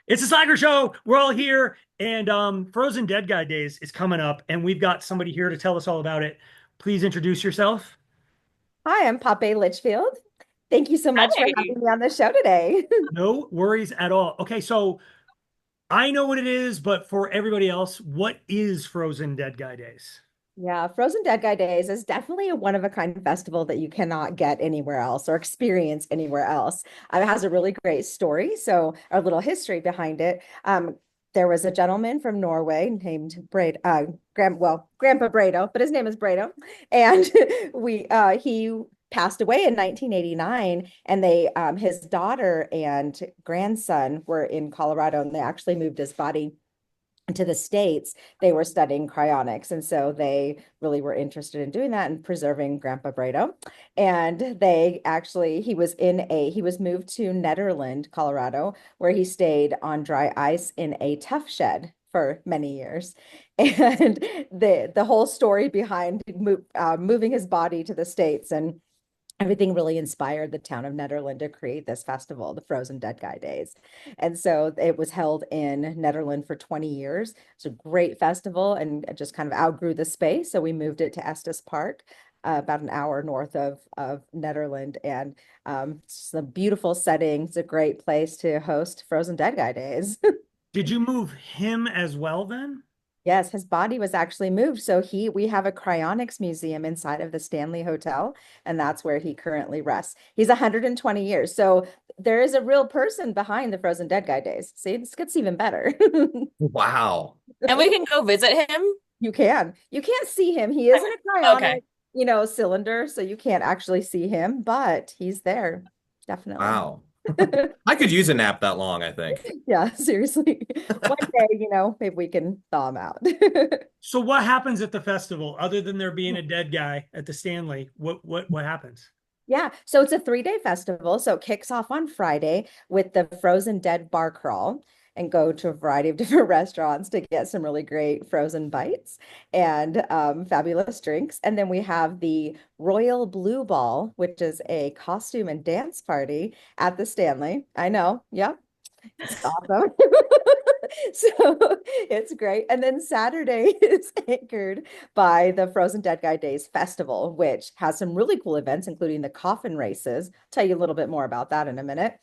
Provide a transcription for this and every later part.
It's a soccer show. We're all here, and Frozen Dead Guy Days is coming up, and we've got somebody here to tell us all about it. Please introduce yourself. Hi, I'm Pape Litchfield. Thank you so much for Hey. having me on the show today. No worries at all. Okay, so I know what it is, but for everybody else, what is Frozen Dead Guy Days? Yeah, Frozen Dead Guy Days is definitely a one-of-a-kind festival that you cannot get anywhere else or experience anywhere else. It has a really great story, so a little history behind it. There was a gentleman from Norway named Grandpa Brado, but his name is Brado, and he passed away in 1989, and his daughter and grandson were in Colorado, and they actually moved his body to the States. They were studying cryonics. And so they really were interested in doing that and preserving Grandpa Brado. And he was moved to Nederland, Colorado, where he stayed on dry ice in a tough shed for many years. And the whole story behind moving his body to the States and everything really inspired the town of Nederland to create this festival, the Frozen Dead Guy Days. And so it was held in Nederland for 20 years. It's a great festival and it just kind of outgrew the space. So we moved it to Estes Park, about an hour north of Nederland. And it's a beautiful setting. It's a great place to host Frozen Dead Guy Days. Did you move him as well then? Yes, his body was actually moved. So we have a cryonics museum inside of the Stanley Hotel, and that's where he currently rests. He's 120 years. So there is a real person behind the Frozen Dead Guy Days. See, this gets even better. Wow. And we can go visit him? You can. You can't see him. He is in a Okay. cryonic, cylinder, so you can't actually see him, but he's there. Definitely. Wow. I could use a nap that long, I think. Yeah, seriously. One day, maybe we can thaw him out. So what happens at the festival other than there being a dead guy at the Stanley? What happens? Yeah, so it's a 3-day festival. So it kicks off on Friday with the Frozen Dead Bar Crawl and go to a variety of different restaurants to get some really great frozen bites and fabulous drinks. And then we have the Royal Blue Ball, which is a costume and dance party at the Stanley. I know. Yep. It's awesome. So it's great. And then Saturday is anchored by the Frozen Dead Guy Days Festival, which has some really cool events, including the coffin races. Tell you a little bit more about that in a minute.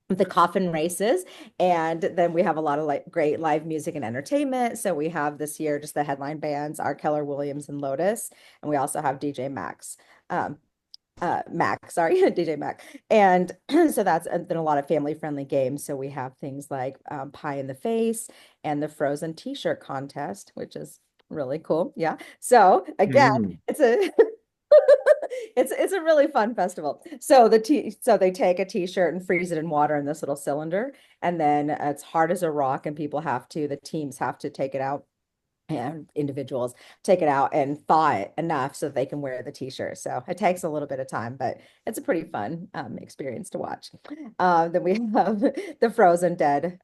The coffin races, and then we have a lot of great live music and entertainment. So we have this year just the headline bands are Keller Williams and Lotus, and we also have DJ Max. Mac, sorry, DJ Mac. And so that's and then a lot of family friendly games. So we have things like Pie in the Face and the Frozen t-shirt contest, which is really cool. Yeah. So again, Mm. it's a it's a really fun festival. So they take a t-shirt and freeze it in water in this little cylinder, and then it's hard as a rock, and the teams have to take it out and individuals take it out and thaw it enough so that they can wear the t-shirt. So it takes a little bit of time, but it's a pretty fun experience to watch. Then we have the Frozen Dead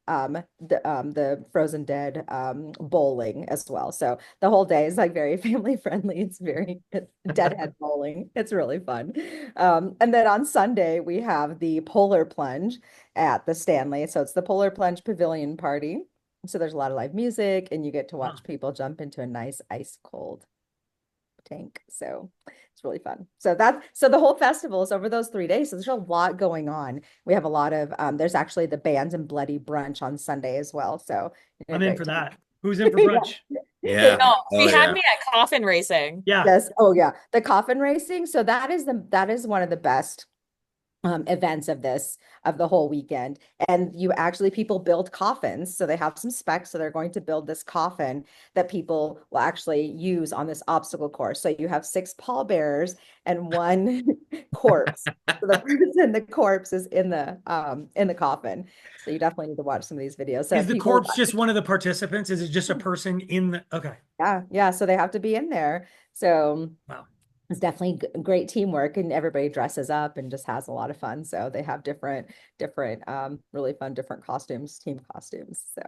bowling as well. So the whole day is like very family friendly. It's deadhead bowling. It's really fun. And then on Sunday we have the Polar Plunge at the Stanley. So it's the Polar Plunge Pavilion Party. So there's a lot of live music, and you get to Huh. watch people jump into a nice ice cold tank. So it's really fun. So the whole festival is over those 3 days. So there's a lot going on. We have a lot of there's actually the Bands and Bloody brunch on Sunday as well. So I'm in great for time. that. Who's in for brunch? Yeah. Yeah. No, she Oh had yeah. me at coffin racing. Yeah. Yes. Oh yeah. The coffin racing. So that is one of the best events of the whole weekend. And people build coffins, so they have some specs, so they're going to build this coffin that people will actually use on this obstacle course. So you have 6 pallbearers and one corpse. So the corpse is in the coffin. So you definitely need to watch some of these videos so Is that the people, corpse just one of the participants? Is it just a person in the okay. yeah, so they have to be in there. So Wow. it's definitely great teamwork, and everybody dresses up and just has a lot of fun. So they have different, really fun, different costumes, team costumes. So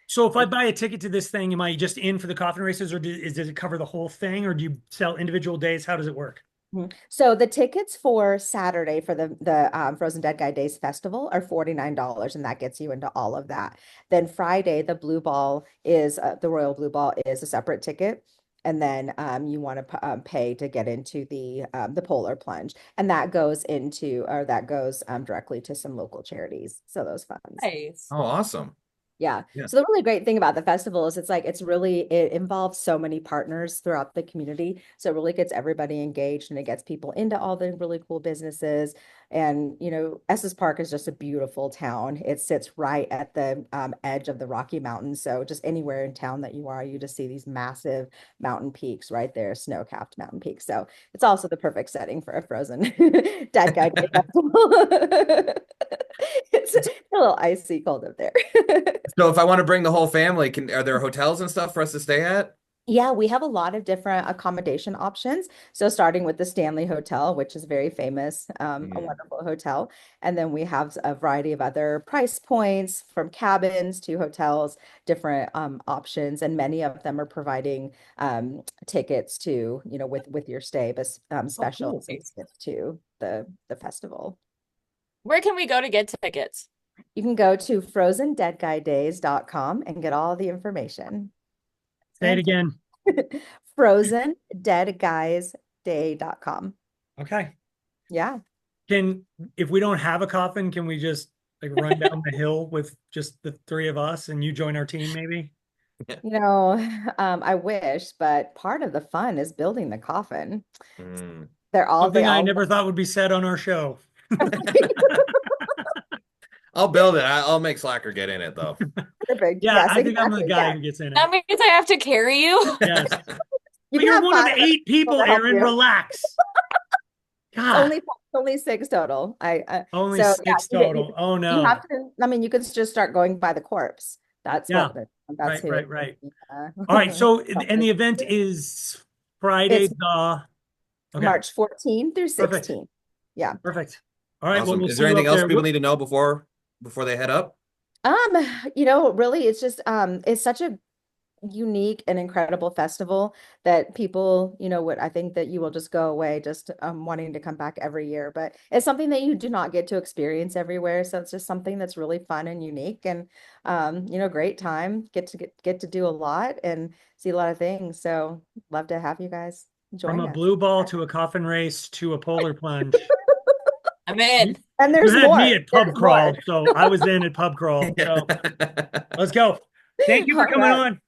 So if I it's, buy a ticket to this thing, am I just in for the coffin races, or does it cover the whole thing, or do you sell individual days? How does it work? Mhm. So the tickets for Saturday for the Frozen Dead Guy Days Festival are $49, and that gets you into all of that. Then Friday, the Blue Ball is the Royal Blue Ball is a separate ticket, and then you want to pay to get into the Polar Plunge, and that goes directly to some local charities. So those funds. Nice. Oh, awesome. Yeah. Yeah. So the really great thing about the festival is it involves so many partners throughout the community. So it really gets everybody engaged and it gets people into all the really cool businesses. And, Estes Park is just a beautiful town. It sits right at the edge of the Rocky Mountains. So just anywhere in town that you are, you just see these massive mountain peaks right there, snow-capped mountain peaks. So it's also the perfect setting for a Frozen Dead Guy Day Festival. It's a little icy cold up there. So if I want to bring the whole family, are there hotels and stuff for us to stay at? Yeah, we have a lot of different accommodation options. So starting with the Stanley Hotel, which is very famous, a Mm. wonderful hotel. And then we have a variety of other price points from cabins to hotels, different options. And many of them are providing tickets to, with your stay, but Oh, special cool. tickets to the festival. Where can we go to get tickets? You can go to frozendeadguydays.com and get all the information. Say it again. frozendeadguysday.com. Okay. Yeah. If we don't have a coffin, can we just like run down the hill with just the three of us and you join our team maybe? I wish, but part of the fun is building the coffin. Mm. They Something I all never thought would be said on our show. I'll build it. I'll make Slacker get in it though. Perfect. Yeah, Yes, I think I'm the exactly. guy Yeah. who gets in That it. means I have to carry you? Yes. You But can you're have one of 5 8 people, to help Aaron. you. Relax. It's God, only 6 total. only So 6 yeah, total. Oh you no. have to, I mean, you could just start going by the corpse. That's Yeah. that's Right, who. right, right. Yeah. All right. So, and the event is Friday, It's okay, March 14th through perfect, 16th. Yeah. perfect. All right. Well, Awesome. we'll Is see there you anything up else there. people need to know before they head up? Really, it's just it's such a unique and incredible festival that people, would I think that you will just go away just wanting to come back every year. But it's something that you do not get to experience everywhere. So it's just something that's really fun and unique and great time. Get to do a lot and see a lot of things. So love to have you guys From join a us. blue ball to a coffin race to a polar plunge. I'm You, in. And you there's had me more. at pub There's more. crawl, so I was in at pub crawl. So let's go. Thank you for All coming right. on.